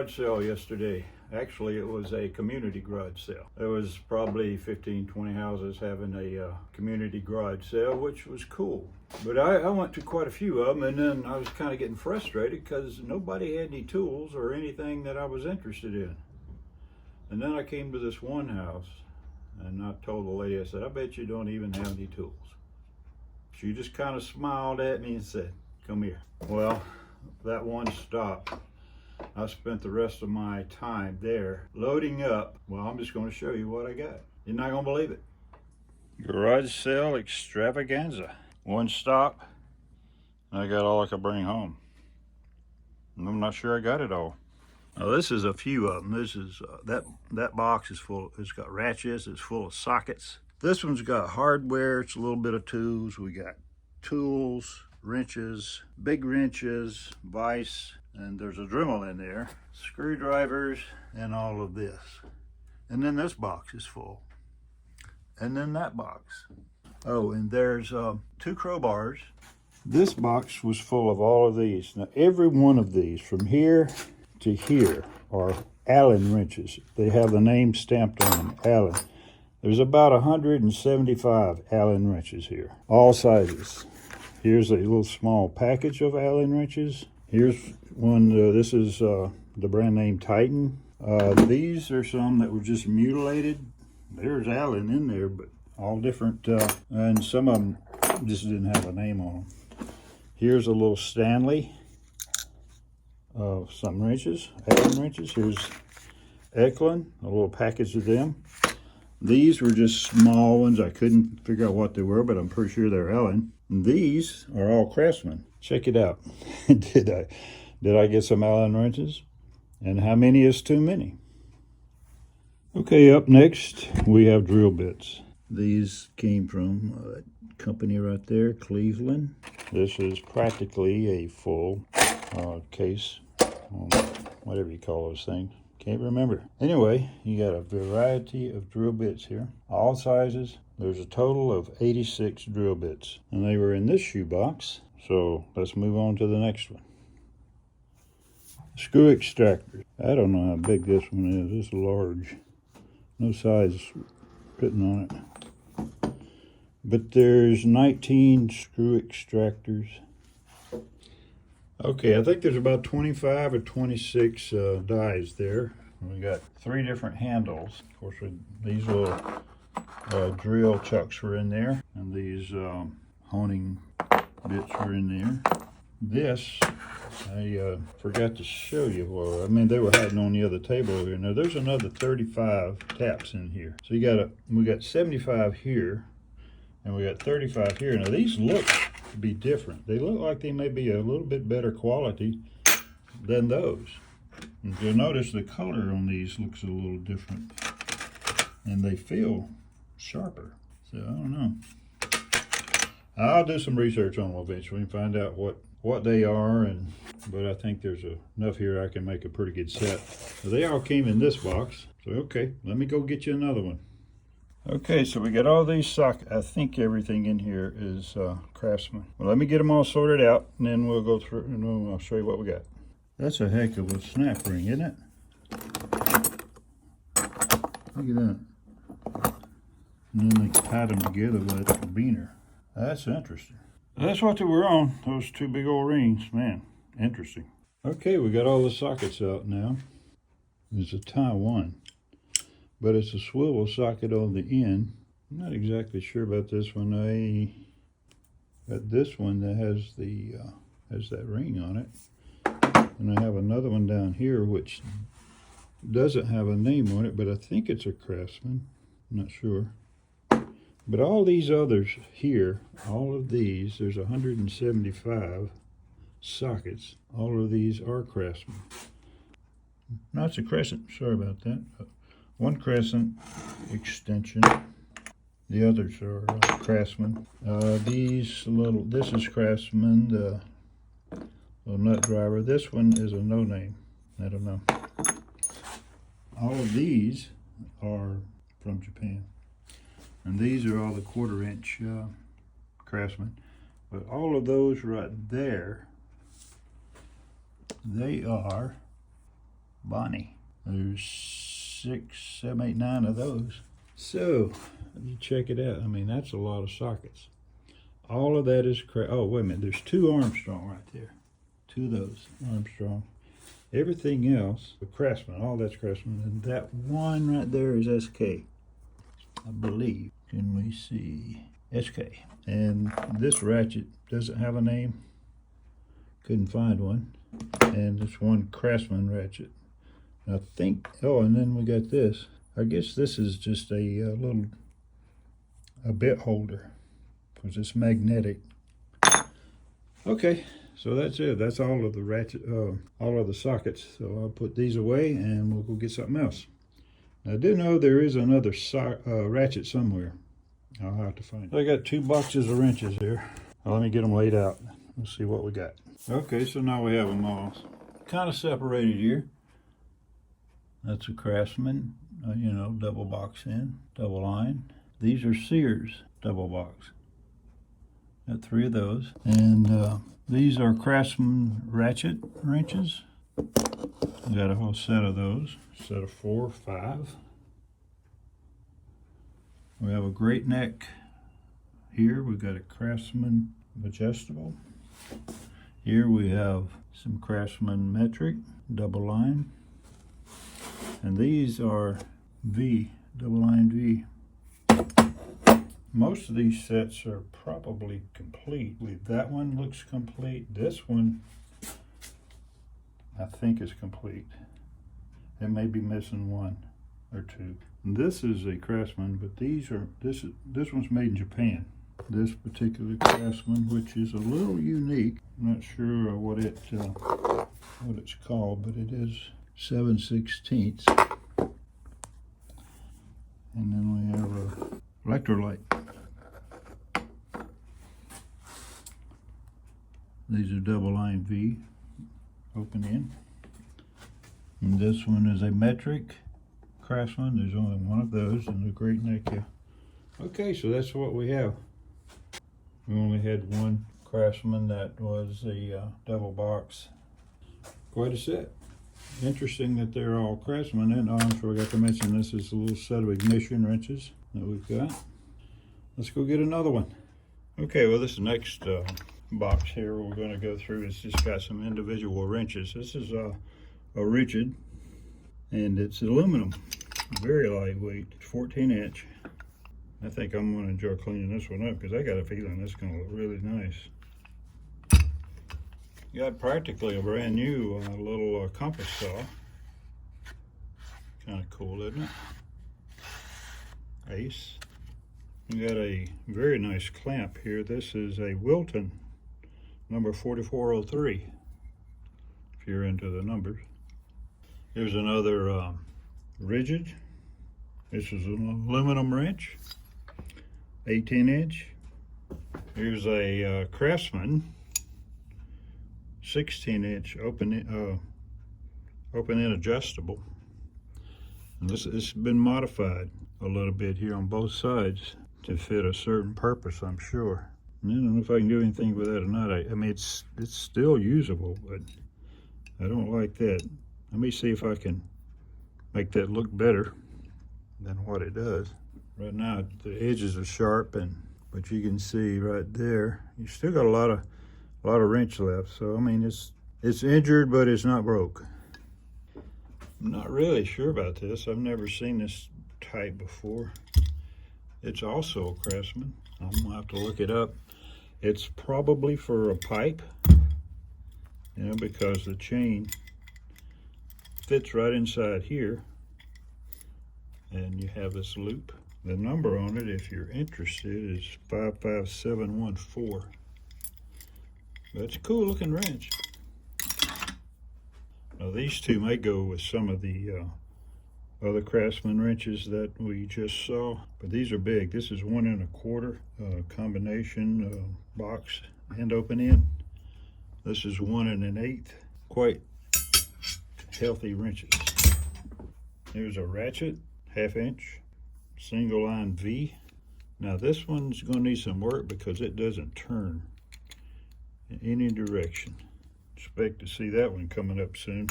garage sale yesterday. Actually, it was a community garage sale. There was probably 15, 20 houses having a community garage sale, which was cool. But I went to quite a few of them, and then I was kind of getting frustrated because nobody had any tools or anything that I was interested in. And then I came to this one house, and I told the lady, I said, I bet you don't even have any tools. She just kind of smiled at me and said, come here. Well, that one stop, I spent the rest of my time there loading up. Well, I'm just going to show you what I got. You're not going to believe it. Garage sale extravaganza. One stop, I got all I could bring home. And I'm not sure I got it all. Now this is a few of them. This is that box is full. It's got ratchets. It's full of sockets. This one's got hardware. It's a little bit of tools. We got tools, wrenches, big wrenches, vise, and there's a Dremel in there, screwdrivers, and all of this. And then this box is full. And then that box. Oh, and there's 2 crowbars. This box was full of all of these. Now, every one of these from here to here are Allen wrenches. They have the name stamped on them, Allen. There's about 175 Allen wrenches here, all sizes. Here's a little small package of Allen wrenches. Here's one, this is the brand name Titan. These are some that were just mutilated. There's Allen in there, but all different, and some of them just didn't have a name on them. Here's a little Stanley, some wrenches, Allen wrenches. Here's Eklund, a little package of them. These were just small ones. I couldn't figure out what they were, but I'm pretty sure they're Allen. And these are all Craftsman. Check it out. Did I get some Allen wrenches? And how many is too many? Okay, up next we have drill bits. These came from a company right there, Cleveland. This is practically a full case, whatever you call those things. Can't remember. Anyway, you got a variety of drill bits here, all sizes. There's a total of 86 drill bits, and they were in this shoebox. So let's move on to the next one. Screw extractor. I don't know how big this one is. It's large. No size written on it. But there's 19 screw extractors. Okay, I think there's about 25 or 26 dies there. We got 3 different handles. Of course, these little drill chucks were in there, and these honing bits were in there. This, I forgot to show you. Well, I mean, they were hiding on the other table over here. Now, there's another 35 taps in here. So we got 75 here, and we got 35 here. Now, these look to be different. They look like they may be a little bit better quality than those. And you'll notice the color on these looks a little different, and they feel sharper. So I don't know. I'll do some research on them eventually and find out what they are, but I think there's enough here I can make a pretty good set. So they all came in this box. So okay, let me go get you another one. Okay, so we got all these sockets. I think everything in here is Craftsman. Well, let me get them all sorted out, and then we'll go through and I'll show you what we got. That's a heck of a snap ring, isn't it? Look at that. And then they tied them together with a carabiner. That's interesting. That's what they were on, those 2 big old rings. Man, interesting. Okay, we got all the sockets out now. It's a Taiwan, but it's a swivel socket on the end. I'm not exactly sure about this one. I got this one that has that ring on it. And I have another one down here which doesn't have a name on it, but I think it's a Craftsman. I'm not sure. But all these others here, all of these, there's 175 sockets. All of these are Craftsman. No, it's a crescent. Sorry about that. One crescent extension. The others are Craftsman. This is Craftsman, the little nut driver. This one is a no name. I don't know. All of these are from Japan. And these are all the 1/4 inch Craftsman. But all of those right there, they are Bonnie. There's 6, 7, 8, 9 of those. So, you check it out. I mean, that's a lot of sockets. All of that is oh, wait a minute. There's 2 Armstrong right there. 2 of those Armstrong. Everything else, the Craftsman, all that's Craftsman. And that one right there is SK, I believe. Can we see? SK. And this ratchet doesn't have a name. Couldn't find one. And it's one Craftsman ratchet. I think, oh, and then we got this. I guess this is just a bit holder because it's magnetic. Okay, so that's it. That's all of the ratchet, all of the sockets. So I'll put these away and we'll go get something else. Now, I do know there is another ratchet somewhere. I'll have to find it. I got 2 boxes of wrenches here. Now, let me get them laid out. Let's see what we got. Okay, so now we have them all kind of separated here. That's a Craftsman, you know, double box in, double line. These are Sears double box. Got 3 of those. And these are Craftsman ratchet wrenches. Got a whole set of those, set of 4 or 5. We have a great neck here. We've got a Craftsman adjustable. Here we have some Craftsman metric, double line. And these are V, double line V. Most of these sets are probably complete. That one looks complete. This one, I think, is complete. It may be missing 1 or 2. And this is a Craftsman, but this one's made in Japan. This particular Craftsman, which is a little unique. I'm not sure what it's called, but it is 7/16. And then we have a electrolyte. These are double line V, open in. And this one is a metric Craftsman. There's only 1 of those, and a great neck here. Okay, so that's what we have. We only had 1 Craftsman that was a double box. Quite a set. Interesting that they're all Craftsman. And I forgot to mention this is a little set of ignition wrenches that we've got. Let's go get another one. Okay, well, this next box here we're going to go through is just got some individual wrenches. This is a rigid, and it's aluminum, very lightweight, 14-inch. I think I'm going to enjoy cleaning this one up because I got a feeling this is going to look really nice. Got practically a brand new little compass saw. Kind of cool, isn't it? Ace. We got a very nice clamp here. This is a Wilton number 4403, if you're into the numbers. Here's another rigid. This is an aluminum wrench, 18-inch. Here's a Craftsman 16-inch open in adjustable. And this has been modified a little bit here on both sides to fit a certain purpose, I'm sure. And I don't know if I can do anything with that or not. I mean, it's still usable, but I don't like that. Let me see if I can make that look better than what it does. Right now, the edges are sharp, but you can see right there, you still got a lot of wrench left. So I mean, it's injured, but it's not broke. I'm not really sure about this. I've never seen this type before. It's also a Craftsman. I'm gonna have to look it up. It's probably for a pipe, you know, because the chain fits right inside here, and you have this loop. The number on it, if you're interested, is 55714. That's a cool looking wrench. Now these two may go with some of the other Craftsman wrenches that we just saw, but these are big. This is 1 1/4 combination box and open end. This is 1 1/8. Quite healthy wrenches. Here's a ratchet, 1/2 inch, single line V. Now this one's going to need some work because it doesn't turn in any direction. Expect to see that one coming up soon.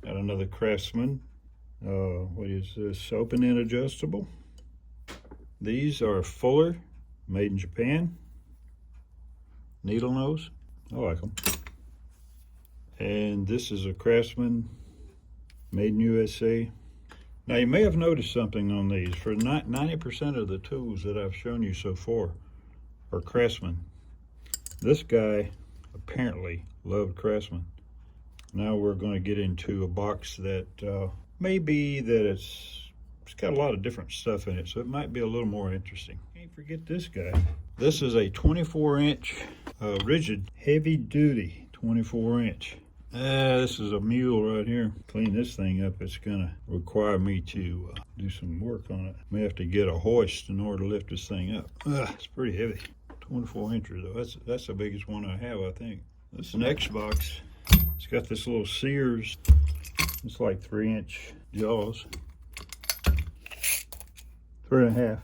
Got another Craftsman. What is this? Open-end adjustable. These are Fuller, made in Japan. Needle nose. I like them. And this is a Craftsman, made in USA. Now you may have noticed something on these. For 90% of the tools that I've shown you so far are Craftsman. This guy apparently loved Craftsman. Now we're going to get into a box that may be that it's got a lot of different stuff in it, so it might be a little more interesting. Can't forget this guy. This is a 24-inch rigid, heavy-duty 24-inch. This is a mule right here. Clean this thing up, it's gonna require me to do some work on it. May have to get a hoist in order to lift this thing up. It's pretty heavy. 24 inches though. That's the biggest one I have, I think. This next box, it's got this little Sears. It's like 3-inch jaws. 3.5.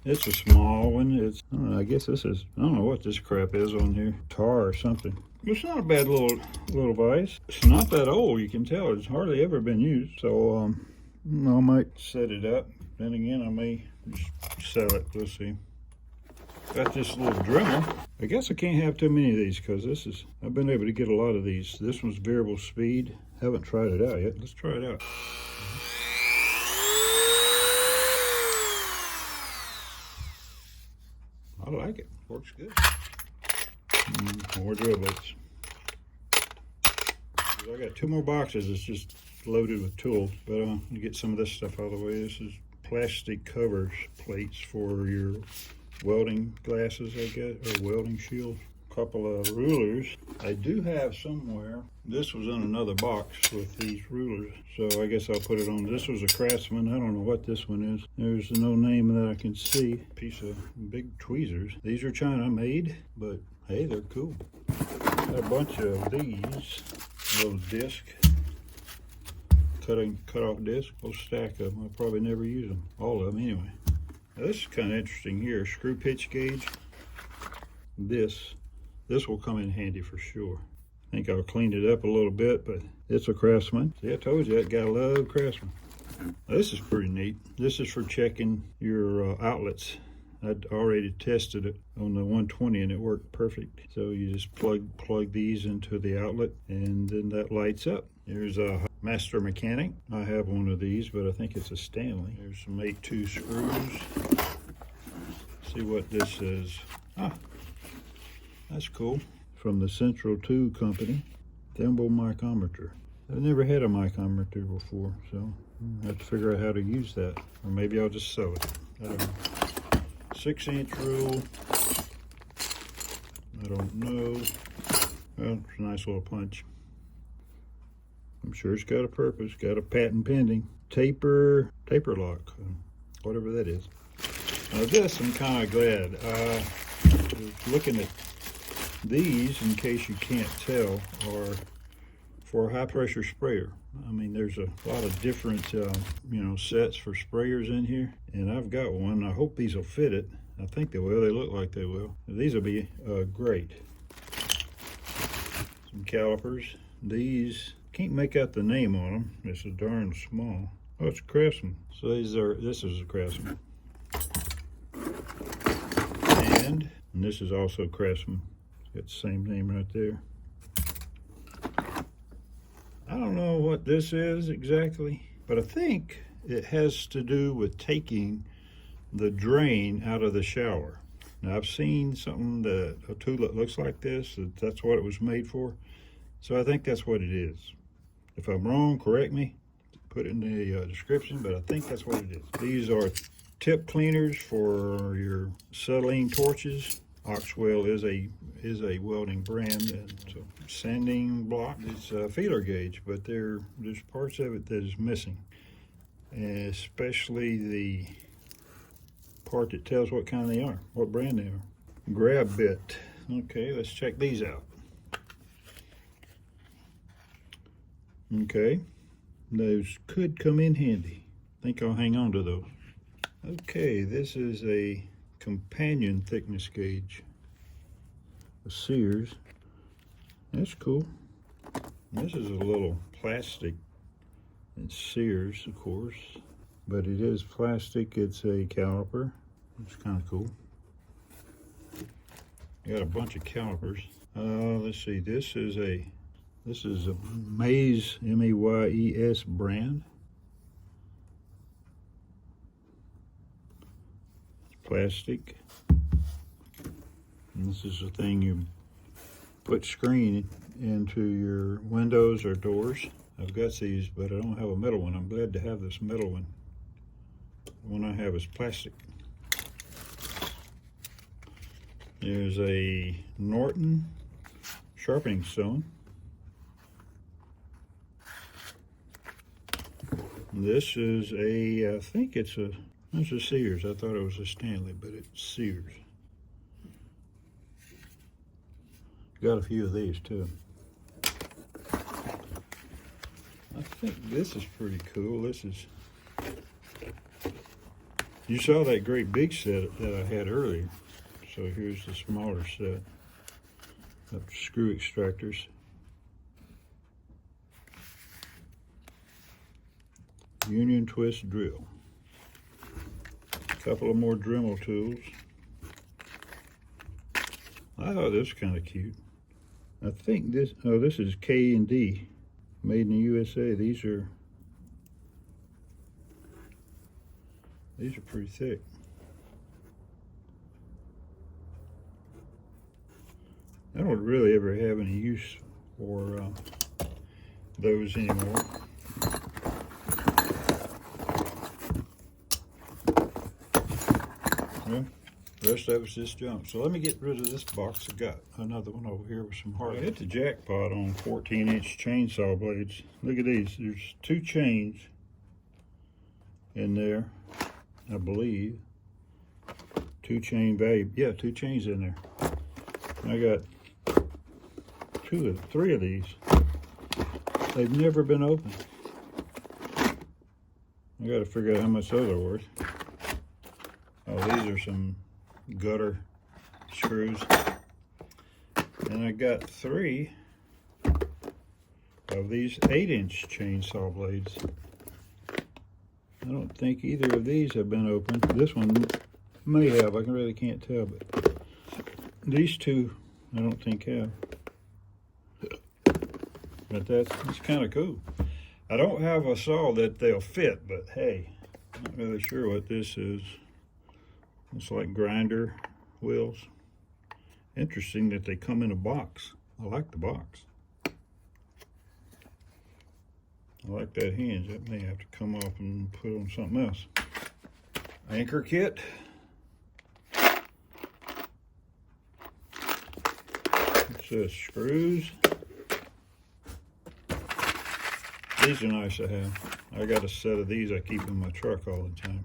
It's a small one. It's, I don't know, I guess this is, I don't know what this crap is on here. Tar or something. It's not a bad little vise. It's not that old, you can tell. It's hardly ever been used. So, I might set it up. Then again, I may just sell it. We'll see. Got this little Dremel. I guess I can't have too many of these because this is, I've been able to get a lot of these. This one's variable speed. Haven't tried it out yet. Let's try it out. I like it. Works good. More drill bits. I got 2 more boxes. It's just loaded with tools. But to get some of this stuff out of the way, this is plastic covers plates for your welding glasses, I guess, or welding shields. Couple of rulers. I do have somewhere. This was in another box with these rulers, so I guess I'll put it on. This was a Craftsman. I don't know what this one is. There's no name that I can see. Piece of big tweezers. These are China made, but hey, they're cool. Got a bunch of these little disc, cut off disc. We'll stack of them. I'll probably never use them. All of them anyway. Now, this is kind of interesting here. Screw pitch gauge. This will come in handy for sure. I think I'll clean it up a little bit, but it's a Craftsman. See, I told you that guy loved Craftsman. Now, this is pretty neat. This is for checking your outlets. I'd already tested it on the 120 and it worked perfect. So you just plug these into the outlet and then that lights up. Here's a Master Mechanic. I have one of these, but I think it's a Stanley. There's some 8-2 screws. See what this is. That's cool. From the Central 2 company, thimble micrometer. I've never had a micrometer before, so I have to figure out how to use that. Or maybe I'll just sell it. I don't know. 6-inch rule. I don't know. Well, it's a nice little punch. I'm sure it's got a purpose. Got a patent pending. Taper lock. Whatever that is. Now this, I'm kind of glad. I was looking at these, in case you can't tell, are for a high pressure sprayer. I mean, there's a lot of different, sets for sprayers in here, and I've got one. I hope these will fit it. I think they will. They look like they will. These will be great. Some calipers. These, can't make out the name on them. It's a darn small. Oh, it's a Craftsman. So this is a Craftsman. And this is also Craftsman. Got the same name right there. I don't know what this is exactly, but I think it has to do with taking the drain out of the shower. Now I've seen a tool that looks like this, that's what it was made for. So I think that's what it is. If I'm wrong, correct me, put it in the description, but I think that's what it is. These are tip cleaners for your acetylene torches. Oxwell is a welding brand, and so sanding block. It's a feeler gauge, but there's parts of it that is missing, and especially the part that tells what kind they are, what brand they are. Grab bit. Okay, let's check these out. Okay, those could come in handy. I think I'll hang on to those. Okay, this is a companion thickness gauge, a Sears. That's cool. This is a little plastic. It's Sears, of course, but it is plastic. It's a caliper. It's kind of cool. Got a bunch of calipers. Let's see. This is a Mays, M-A-Y-E-S brand. It's plastic. And this is the thing you put screen into your windows or doors. I've got these, but I don't have a metal one. I'm glad to have this metal one. The one I have is plastic. There's a Norton sharpening stone. This is I think it's a Sears. I thought it was a Stanley, but it's Sears. Got a few of these too. I think this is pretty cool. This is, you saw that great big set that I had earlier. So here's the smaller set of screw extractors. Union twist drill. A couple of more Dremel tools. I thought this was kind of cute. I think this is K&D, made in the USA. These are pretty thick. I don't really ever have any use for those anymore. Well, the rest of it's just junk. So let me get rid of this box. I got another one over here with some hard. I hit the jackpot on 14-inch chainsaw blades. Look at these. There's 2 chains in there, I believe. 2 chain value. Yeah, 2 chains in there. I got 3 of these. They've never been opened. I got to figure out how much those are worth. Oh, these are some gutter screws. And I got 3 of these 8-inch chainsaw blades. I don't think either of these have been opened. This one may have. I really can't tell, but these 2 I don't think have. But that's kind of cool. I don't have a saw that they'll fit, but hey, I'm not really sure what this is. It's like grinder wheels. Interesting that they come in a box. I like the box. I like that hinge. That may have to come off and put on something else. Anchor kit. It says screws. These are nice to have. I got a set of these I keep in my truck all the time.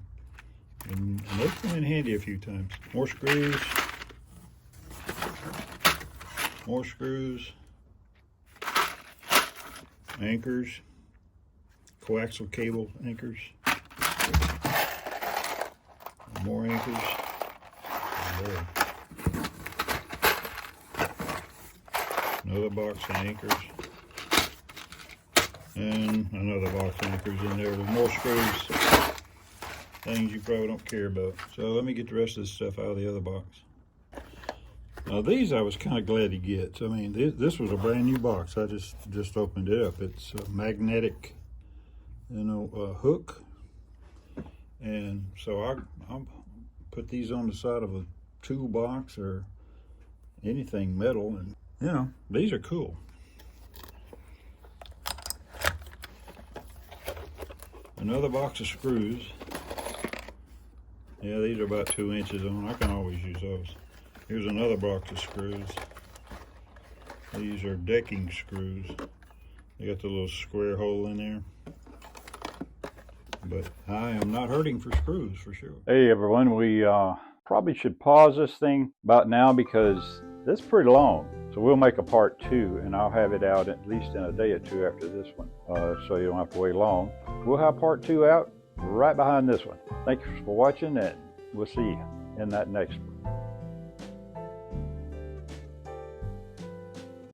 And they've come in handy a few times. More screws. More screws. Anchors. Coaxial cable anchors. More anchors. There. Another box of anchors. And another box of anchors in there with more screws. Things you probably don't care about. So let me get the rest of this stuff out of the other box. Now these I was kind of glad to get. I mean, this was a brand new box. I just opened it up. It's a magnetic, hook. And so I'll put these on the side of a toolbox or anything metal, and these are cool. Another box of screws. Yeah, these are about 2 inches on. I can always use those. Here's another box of screws. These are decking screws. They got the little square hole in there. But I am not hurting for screws, for sure. Hey everyone, we probably should pause this thing about now because this is pretty long. So we'll make a part 2, and I'll have it out at least in a day or 2 after this one, so you don't have to wait long. We'll have part 2 out right behind this one. Thanks for watching, and we'll see you in that next one.